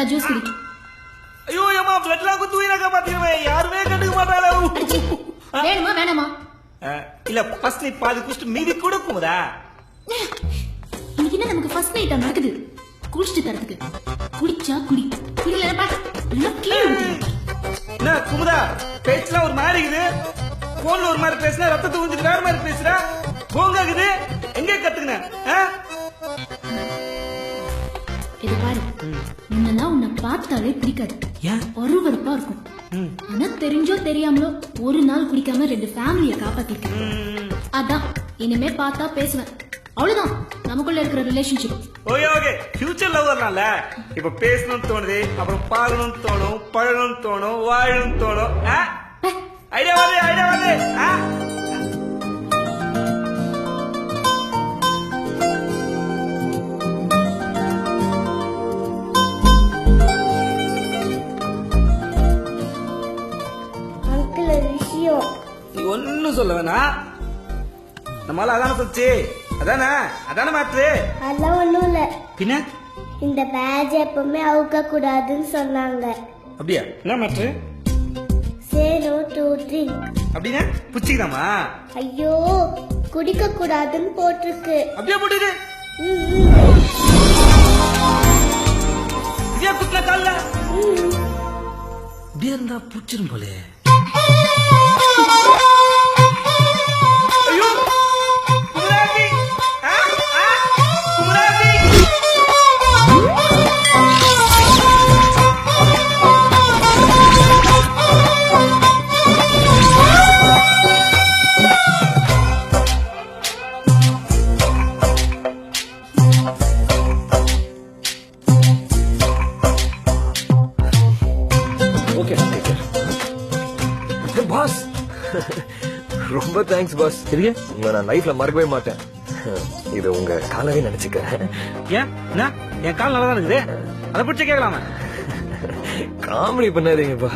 இந்த ஜூஸ் குடி. ஐயோ ஏமா பிளட்லாம் குத்து உயிரை பாத்தீங்க யாருமே கண்டுக்க மாட்டாளே. வேணுமா வேணாமா? இல்ல ஃபர்ஸ்ட் நைட் பாதி குடிச்சிட்டு மீதி கூட குமுதா. இன்னைக்கு என்ன நமக்கு ஃபர்ஸ்ட் நைட்டா நடக்குது? குடிச்சிட்டு தரதுக்கு. குடிச்சா குடி, குடில பாத்து எல்லாம் கீழே ஊத்து. என்ன குமுதா பேச்செல்லாம் ஒரு மாதிரி இருக்குது. போன்ல ஒரு மாதிரி பேசுனா ரத்தத்தை ஊத்திட்டு வேற மாதிரி பேசுறா. போங்காக்குது எங்க கத்துக்கின? இது பாரு, முன்னெல்லாம் உன்னை பார்த்தாலே பிடிக்காது, ஒருவருப்பா இருக்கும். ஆனா தெரிஞ்சோ தெரியாமலோ ஒரு நாள் குடிக்காம 2 ஃபேமிலியை காப்பாத்திருக்கேன். அதான் இனிமே பார்த்தா பேசுவேன். அவ்வளவுதான் நமக்குள்ள இருக்கிற relationship. Okay okay future love வரலாம்ல. இப்ப பேசணும்னு தோணுது, அப்புறம் பார்க்கணும்னு தோணும், பழகணும்னு தோணும், வாழணும்னு தோணும். ஐடியா வருது ஐடியா வருது. நீ ஒன்னும் சொல்ல வேணா, நம்மளால அதான சொல்லிச்சு. அதானே அதானே மாற்று. அதெல்லாம் ஒண்ணும் இல்ல. பின்ன இந்த பேட்ச் எப்பவுமே அவுக்க கூடாதுன்னு சொன்னாங்க. அப்படியா? என்ன மாற்று? Say no to drink. அப்படின்னா புச்சிக்கலாமா? ஐயோ குடிக்க கூடாதுன்னு போட்டிருக்கு. அப்படியே போட்டுது. இதே குத்துன கால்ல இப்படியே இருந்தா புச்சிரும் போலே. ஐயோ குமராஜி குமராஜி. ஓகே பாஸ், ரொம்ப தேங்க்ஸ் பாஸ். உங்களை நான் லைஃப்ல மறக்கவே மாட்டேன். இது உங்க காலவே நினைச்சுக்க. ஏன் என் கால் நல்லா தான் இருக்குது, அதை பிடிச்ச கேட்கலாமா? காமெடி பண்ணாதீங்கப்பா.